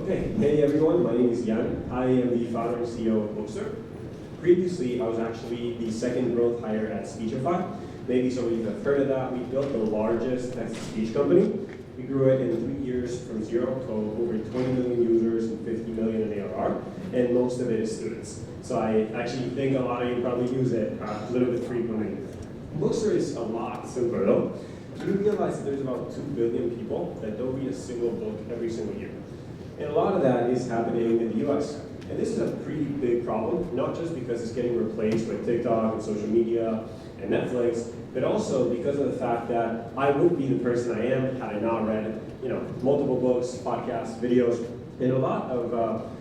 Okay, hey everyone, my name is Jan. I am the founder and CEO of Bookster. Previously, I was actually the second growth hire at Speechify. Maybe some of you have heard of that. We built the largest text-to-speech company. We grew it in 3 years from zero to over 20 million users and 50 million in ARR, and most of it is students. So I actually think a lot of you probably use it a little bit frequently. Bookster is a lot simpler though. You realize that there's about 2 billion people that don't read a single book every single year. And a lot of that is happening in the US. And this is a pretty big problem, not just because it's getting replaced with TikTok and social media and Netflix, but also because of the fact that I wouldn't be the person I am had I not read, multiple books, podcasts, videos, and a lot of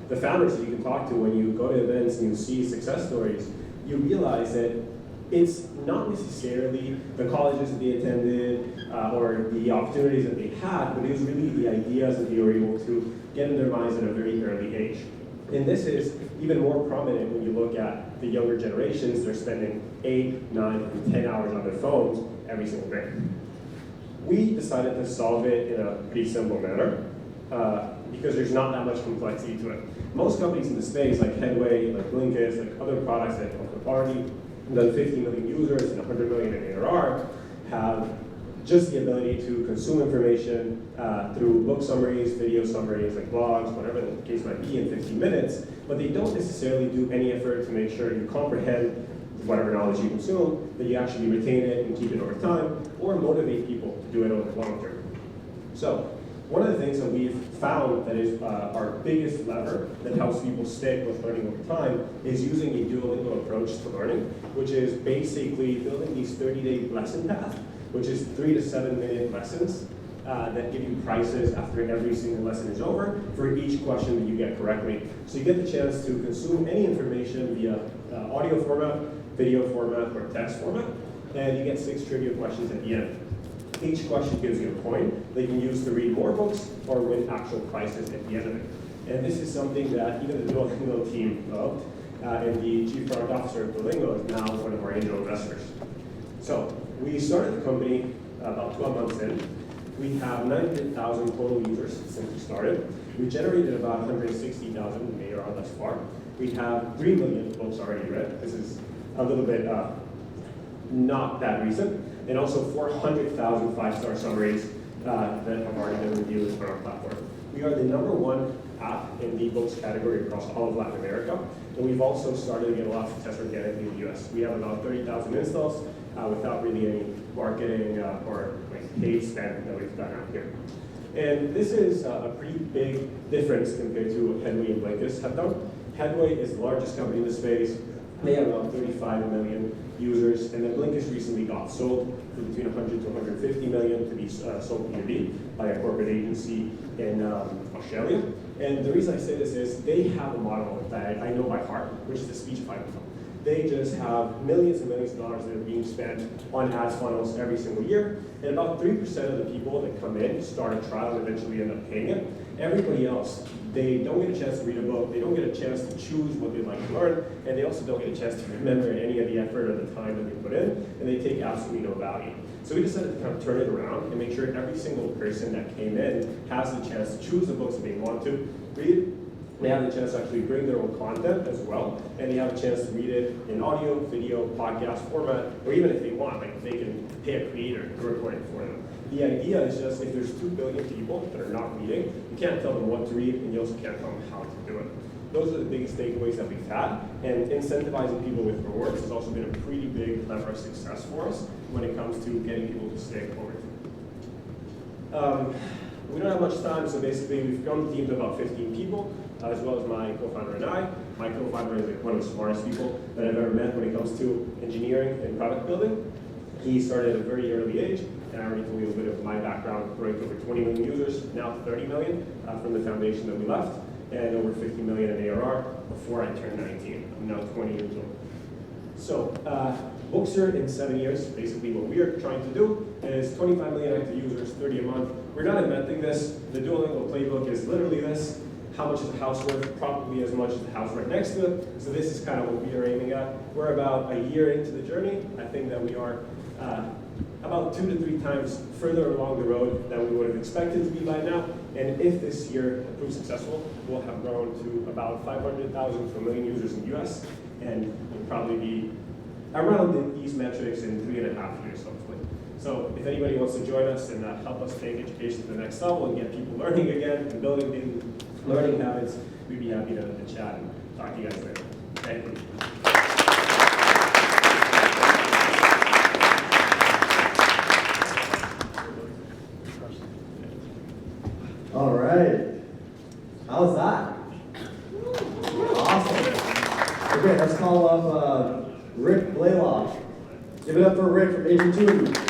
the founders that you can talk to when you go to events and you see success stories, you realize that it's not necessarily the colleges that they attended or the opportunities that they had, but it was really the ideas that they were able to get in their minds at a very early age. And this is even more prominent when you look at the younger generations. They're spending 8, 9, and 10 hours on their phones every single day. We decided to solve it in a pretty simple manner because there's not that much complexity to it. Most companies in the space, like Headway, like Blinkist, like other products that have already done 50 million users and 100 million in ARR, have just the ability to consume information through book summaries, video summaries, like blogs, whatever the case might be in 15 minutes, but they don't necessarily do any effort to make sure you comprehend whatever knowledge you consume, that you actually retain it and keep it over time, or motivate people to do it over the long term. So, one of the things that we've found that is our biggest lever that helps people stick with learning over time is using a Duolingo approach to learning, which is basically building these 30-day lesson paths, which is 3 to 7 minute lessons that give you prizes after every single lesson is over for each question that you get correctly. So you get the chance to consume any information via audio format, video format, or text format, and you get 6 trivia questions at the end. Each question gives you a point that you can use to read more books or win actual prizes at the end of it. And this is something that even the Duolingo team loved, and the chief product officer of Duolingo is now one of our angel investors. So we started the company about 12 months in. We have 900,000 total users since we started. We generated about 160,000 in ARR thus far. We have 3 million books already read. This is a little bit not that recent. And also 400,000 5-star summaries that have already been reviewed on our platform. We are the #1 app in the books category across all of Latin America. And we've also started to get a lot of success organically in the US. We have about 30,000 installs without really any marketing or paid spend that we've done out here. And this is a pretty big difference compared to what Headway and Blinkist have done. Headway is the largest company in the space. They have about 35 million users, and then Blinkist recently got sold for between 100 to 150 million to be sold B2B by a corporate agency in Australia. And the reason I say this is they have a model that I know by heart, which is the Speechify model. They just have millions and millions of dollars that are being spent on ads funnels every single year, and about 3% of the people that come in start a trial and eventually end up paying it. Everybody else, they don't get a chance to read a book, they don't get a chance to choose what they'd like to learn, and they also don't get a chance to remember any of the effort or the time that they put in, and they take absolutely no value. So we decided to kind of turn it around and make sure every single person that came in has the chance to choose the books that they want to read. They have the chance to actually bring their own content as well, and they have a chance to read it in audio, video, podcast format, or even if they want, they can pay a creator to record it for them. The idea is just if there's 2 billion people that are not reading, you can't tell them what to read, and you also can't tell them how to do it. Those are the biggest takeaways that we've had, and incentivizing people with rewards has also been a pretty big lever of success for us when it comes to getting people to stick over time. We don't have much time, so basically we've grown the team to about 15 people, as well as my co-founder and I. My co-founder is one of the smartest people that I've ever met when it comes to engineering and product building. He started at a very early age, and I already told you a little bit of my background, growing to over 20 million users, now 30 million from the foundation that we left, and over 50 million in ARR before I turned 19. I'm now 20 years old. So, Bookster in 7 years, basically what we are trying to do is 25 million active users, 30 a month. We're not inventing this. The Duolingo playbook is literally this. How much is the house worth? Probably as much as the house right next to it. So this is kind of what we are aiming at. We're about a year into the journey. I think that we are about 2 to 3 times further along the road than we would have expected to be by now. And if this year proves successful, we'll have grown to about 500,000 to 1 million users in the US, and we'll probably be around these metrics in 3.5 years, hopefully. So if anybody wants to join us and help us take education to the next level and get people learning again and building learning habits, we'd be happy to chat and talk to you guys later. Thank you. All right. How's that? Awesome. Okay, let's call up Rick Blaylock. Give it up for Rick from Agent2.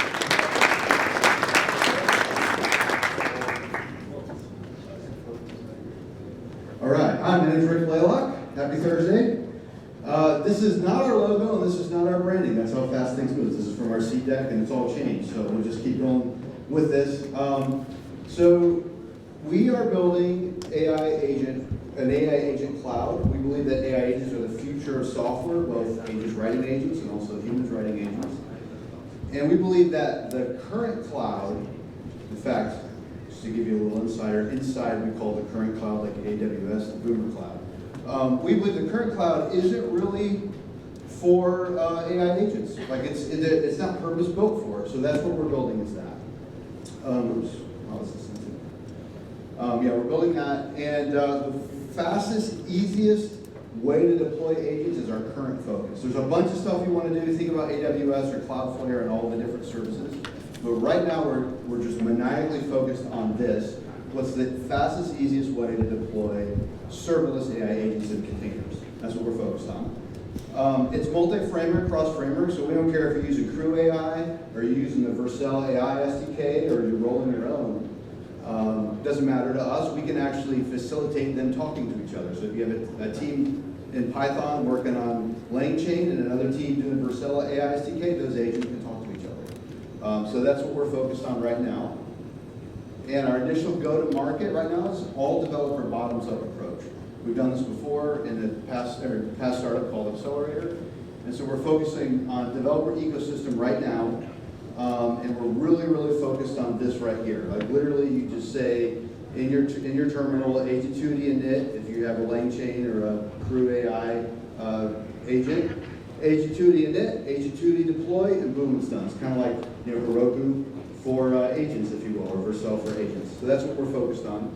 All right, hi, my name is Rick Blaylock. Happy Thursday. This is not our logo and this is not our branding. That's how fast things move. This is from our seat deck and it's all changed. So we'll just keep going with this. So we are building an AI agent cloud. We believe that AI agents are the future of software, both agents writing agents and also humans writing agents. And we believe that the current cloud, in fact, just to give you a little insider, inside we call the current cloud like AWS, the Boomer Cloud. We believe the current cloud isn't really for AI agents. Like it's not purpose built for it. So that's what we're building is that. Yeah, we're building that, and the fastest, easiest way to deploy agents is our current focus. There's a bunch of stuff you want to do. Think about AWS or Cloudflare and all the different services. But right now, we're just maniacally focused on this. What's the fastest, easiest way to deploy serverless AI agents and containers? That's what we're focused on. It's multi-framework, cross-framework, so we don't care if you're using Crew AI, or you're using the Vercel AI SDK, or you're rolling your own. Doesn't matter to us. We can actually facilitate them talking to each other. So if you have a team in Python working on LangChain and another team doing Vercel AI SDK, those agents can talk to each other. So that's what we're focused on right now. And our initial go-to-market right now is all developer bottoms-up approach. We've done this before in the past startup called Accelerator. And so we're focusing on developer ecosystem right now. And we're really, really focused on this right here. Like literally, you just say in your terminal, Agent2 init, if you have a LangChain or a Crew AI agent, Agent2 init, Agent2 deploy, and boom, it's done. It's kind of like Heroku for agents, if you will, or Vercel for agents. So that's what we're focused on.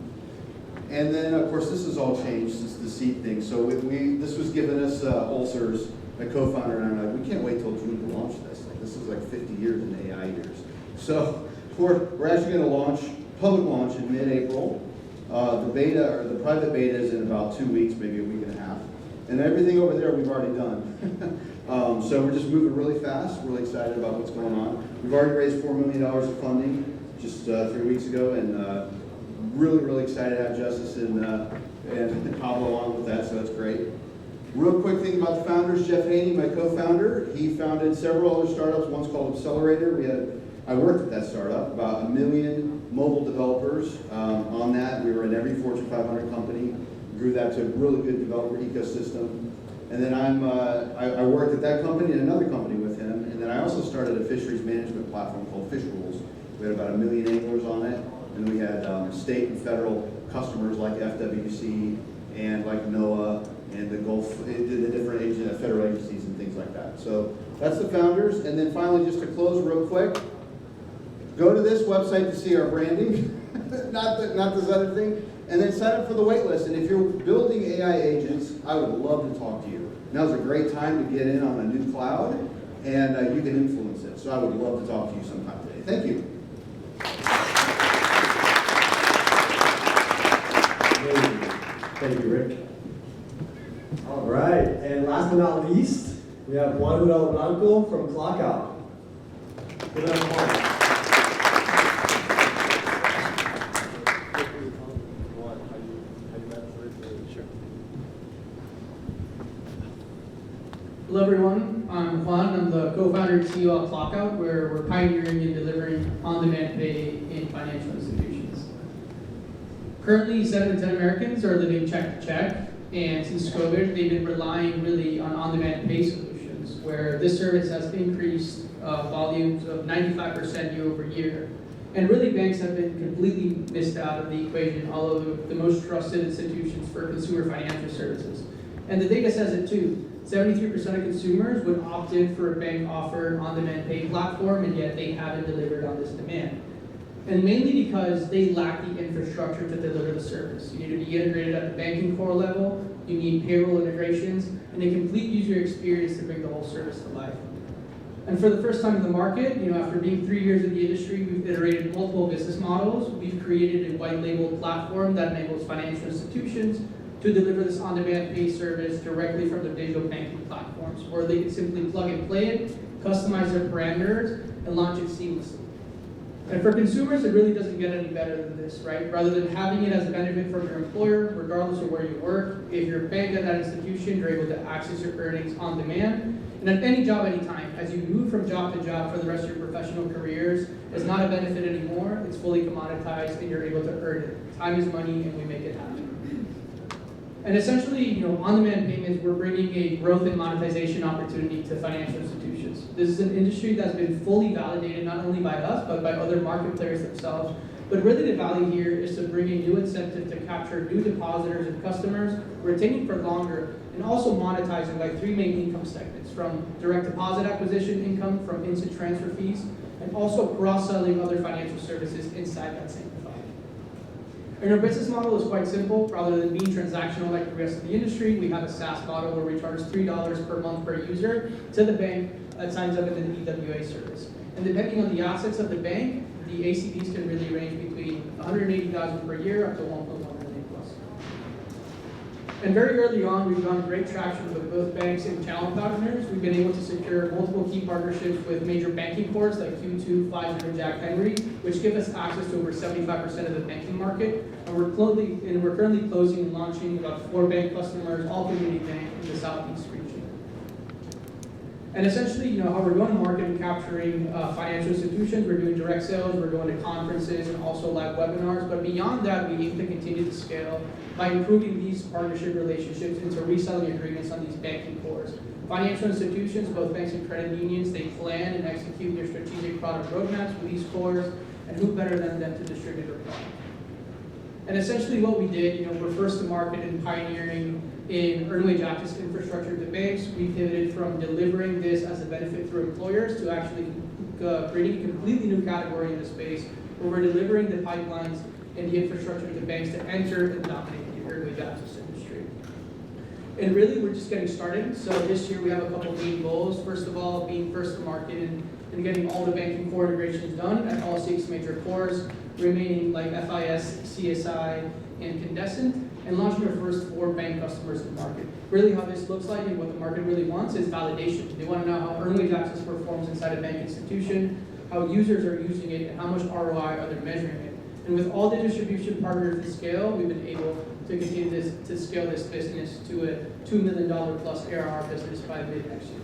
And then, of course, this has all changed since the seed thing. So this was giving us ulcers. My co-founder and I are like, we can't wait till June to launch this. Like, this is like 50 years in AI years. So we're actually going to launch, public launch in mid-April. The beta, or the private beta is in about 2 weeks, maybe a week and a half. And everything over there we've already done. So we're just moving really fast. We're really excited about what's going on. We've already raised $4 million of funding just 3 weeks ago, and really, really excited to have Justice and Pablo on with that, so that's great. Real quick thing about the founders, Jeff Haney, my co-founder, he founded several other startups, one's called Accelerator. I worked at that startup, about 1 million mobile developers on that. We were in every Fortune 500 company, grew that to a really good developer ecosystem. And then I worked at that company and another company with him, and then I also started a fisheries management platform called Fish Rules. We had about 1 million anglers on it, and we had state and federal customers like FWC and like NOAA, and the Gulf, the different federal agencies and things like that. So that's the founders. And then finally, just to close real quick, go to this website to see our branding, not this other thing, and then sign up for the wait list. And if you're building AI agents, I would love to talk to you. Now's a great time to get in on a new cloud, and you can influence it. So I would love to talk to you sometime today. Thank you. Thank you, Rick. All right, and last but not least, we have Juan Udal Blanco from Clockout. Give it up, Juan. Hello everyone, I'm Juan. I'm the co-founder and CEO of Clockout, where we're pioneering and delivering on-demand pay in financial institutions. Currently, 7 in 10 Americans are living check to check, and since COVID, they've been relying really on-demand pay solutions, where this service has increased volumes of 95% year over year. And really, banks have been completely missed out of the equation, all of the most trusted institutions for consumer financial services. And the data says it too. 73% of consumers would opt in for a bank offered on-demand pay platform, and yet they haven't delivered on this demand. And mainly because they lack the infrastructure to deliver the service. You need to be integrated at the banking core level, you need payroll integrations, and a complete user experience to bring the whole service to life. And for the first time in the market, after being 3 years in the industry, we've iterated multiple business models. We've created a white label platform that enables financial institutions to deliver this on-demand pay service directly from their digital banking platforms, where they can simply plug and play it, customize their parameters, and launch it seamlessly. And for consumers, it really doesn't get any better than this, right? Rather than having it as a benefit from your employer, regardless of where you work, if you're banked at that institution, you're able to access your earnings on demand. And at any job, anytime, as you move from job to job for the rest of your professional careers, it's not a benefit anymore, it's fully commoditized, and you're able to earn it. Time is money, and we make it happen. And essentially, on-demand payments, we're bringing a growth and monetization opportunity to financial institutions. This is an industry that's been fully validated not only by us, but by other market players themselves. But really the value here is to bring a new incentive to capture new depositors and customers, retaining for longer, and also monetizing by 3 main income segments, from direct deposit acquisition income from instant transfer fees, and also cross-selling other financial services inside that same file. And our business model is quite simple. Rather than being transactional like the rest of the industry, we have a SaaS model where we charge $3 per month per user to the bank that signs up in the EWA service. And depending on the assets of the bank, the ACVs can really range between $180,000 per year up to $1.1 million plus. And very early on, we've gotten great traction with both banks and channel partners. We've been able to secure multiple key partnerships with major banking cores like Q2, Flagship, and Jack Henry, which give us access to over 75% of the banking market. And we're currently closing and launching about 4 bank customers, all community bank in the Southeast region. And essentially, how we're going to market and capturing financial institutions, we're doing direct sales, we're going to conferences and also live webinars. But beyond that, we aim to continue to scale by improving these partnership relationships into reselling agreements on these banking cores. Financial institutions, both banks and credit unions, they plan and execute their strategic product roadmaps with these cores, and who better than them to distribute their product? And essentially what we did, we're first to market in pioneering in earned wage access infrastructure to banks. We pivoted from delivering this as a benefit through employers to actually creating a completely new category in the space where we're delivering the pipelines and the infrastructure to banks to enter and dominate the earned wage access industry. And really, we're just getting started. So this year we have a couple of main goals. First of all, being first to market and getting all the banking core integrations done at all 6 major cores, remaining like FIS, CSI, and Condescent, and launching our first 4 bank customers in the market. Really how this looks like and what the market really wants is validation. They want to know how earned wage access performs inside a bank institution, how users are using it, and how much ROI are they measuring it. And with all the distribution partners to scale, we've been able to continue to scale this business to a $2 million plus ARR business by mid next year.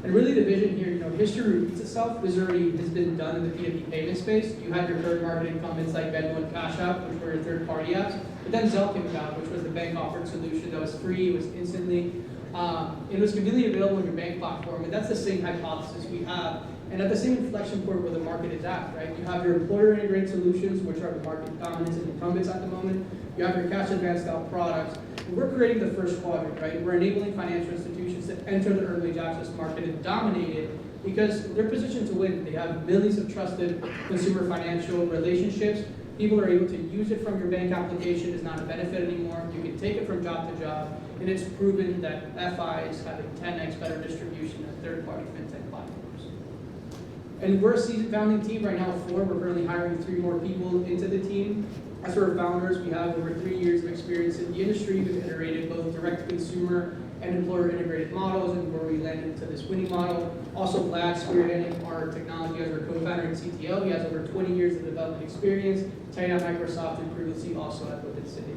And really the vision here, history repeats itself. This already has been done in the P2P payment space. You had your third market incumbents like Venmo and Cash App, which were your third-party apps. But then Zelle came about, which was the bank-offered solution that was free, it was instantly, it was conveniently available on your bank platform. And that's the same hypothesis we have. And at the same inflection point where the market is at, right? You have your employer-integrated solutions, which are the market dominance and incumbents at the moment. You have your cash advance style products. And we're creating the first quadrant, right? We're enabling financial institutions to enter the earned wage access market and dominate it because they're positioned to win. They have millions of trusted consumer financial relationships. People are able to use it from your bank application. It's not a benefit anymore. You can take it from job to job. And it's proven that FIs have a 10x better distribution than third-party fintech platforms. And we're a seasoned founding team right now of 4. We're currently hiring 3 more people into the team. As for our founders, we have over 3 years of experience in the industry. We've iterated both direct-to-consumer and employer-integrated models, and where we landed into this winning model. Also, Vlad spearheading our technology as our co-founder and CTO. He has over 20 years of development experience, trained at Microsoft and previously also at Liquid City.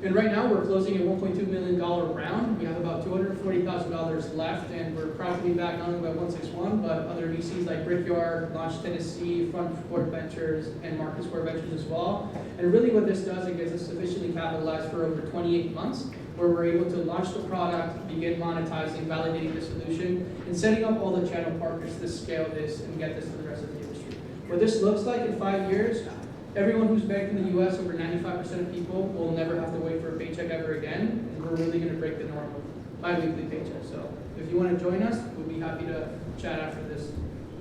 And right now, we're closing a $1.2 million round. We have about $240,000 left, and we're proud to be backed not only by OneSixOne, but other VCs like Brickyard, Launch Tennessee, Front Court Ventures, and Market Square Ventures as well. And really what this does, it gets us sufficiently capitalized for over 28 months where we're able to launch the product, begin monetizing, validating the solution, and setting up all the channel partners to scale this and get this to the rest of the industry. What this looks like in 5 years, everyone who's banked in the US, over 95% of people will never have to wait for a paycheck ever again, and we're really gonna break the norm of bi-weekly paycheck. So if you wanna join us, we'll be happy to chat after this.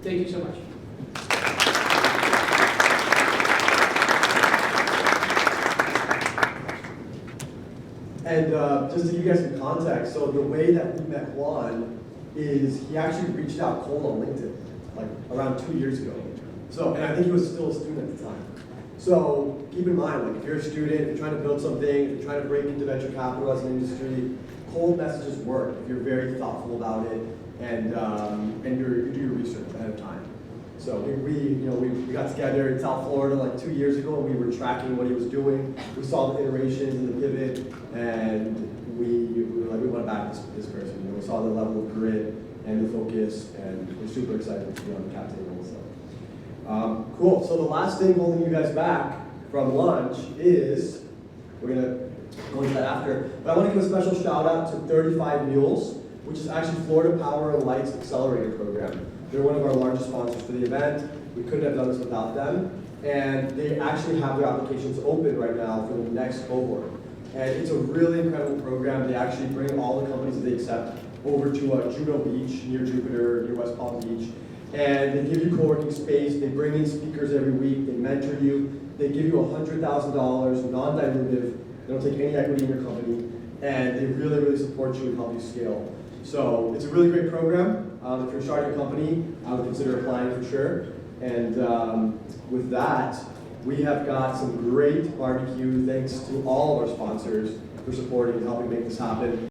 Thank you so much. And just to give you guys some context, so the way that we met Juan is he actually reached out cold on LinkedIn, like around 2 years ago. So, and I think he was still a student at the time. So keep in mind, like if you're a student, if you're trying to build something, if you're trying to break into venture capital as an industry, cold messages work if you're very thoughtful about it and you do your research ahead of time. So we got together in South Florida like 2 years ago, and we were tracking what he was doing. We saw the iterations and the pivot, and we were like, we want to back this person. You know, we saw the level of grit and the focus, and we're super excited to be on the cap table. So cool. So the last thing holding you guys back from lunch is we're gonna go into that after. But I want to give a special shout out to 35 Mules, which is actually Florida Power and Light's accelerator program. They're one of our largest sponsors for the event. We couldn't have done this without them. And they actually have their applications open right now for the next cohort. And it's a really incredible program. They actually bring all the companies that they accept over to Juno Beach, near Jupiter, near West Palm Beach. And they give you co-working space. They bring in speakers every week. They mentor you. They give you $100,000, non-dilutive. They don't take any equity in your company. And they really, really support you and help you scale. So it's a really great program. If you're starting a company, I would consider applying for sure. And with that, we have got some great barbecue. Thanks to all of our sponsors for supporting and helping make this happen.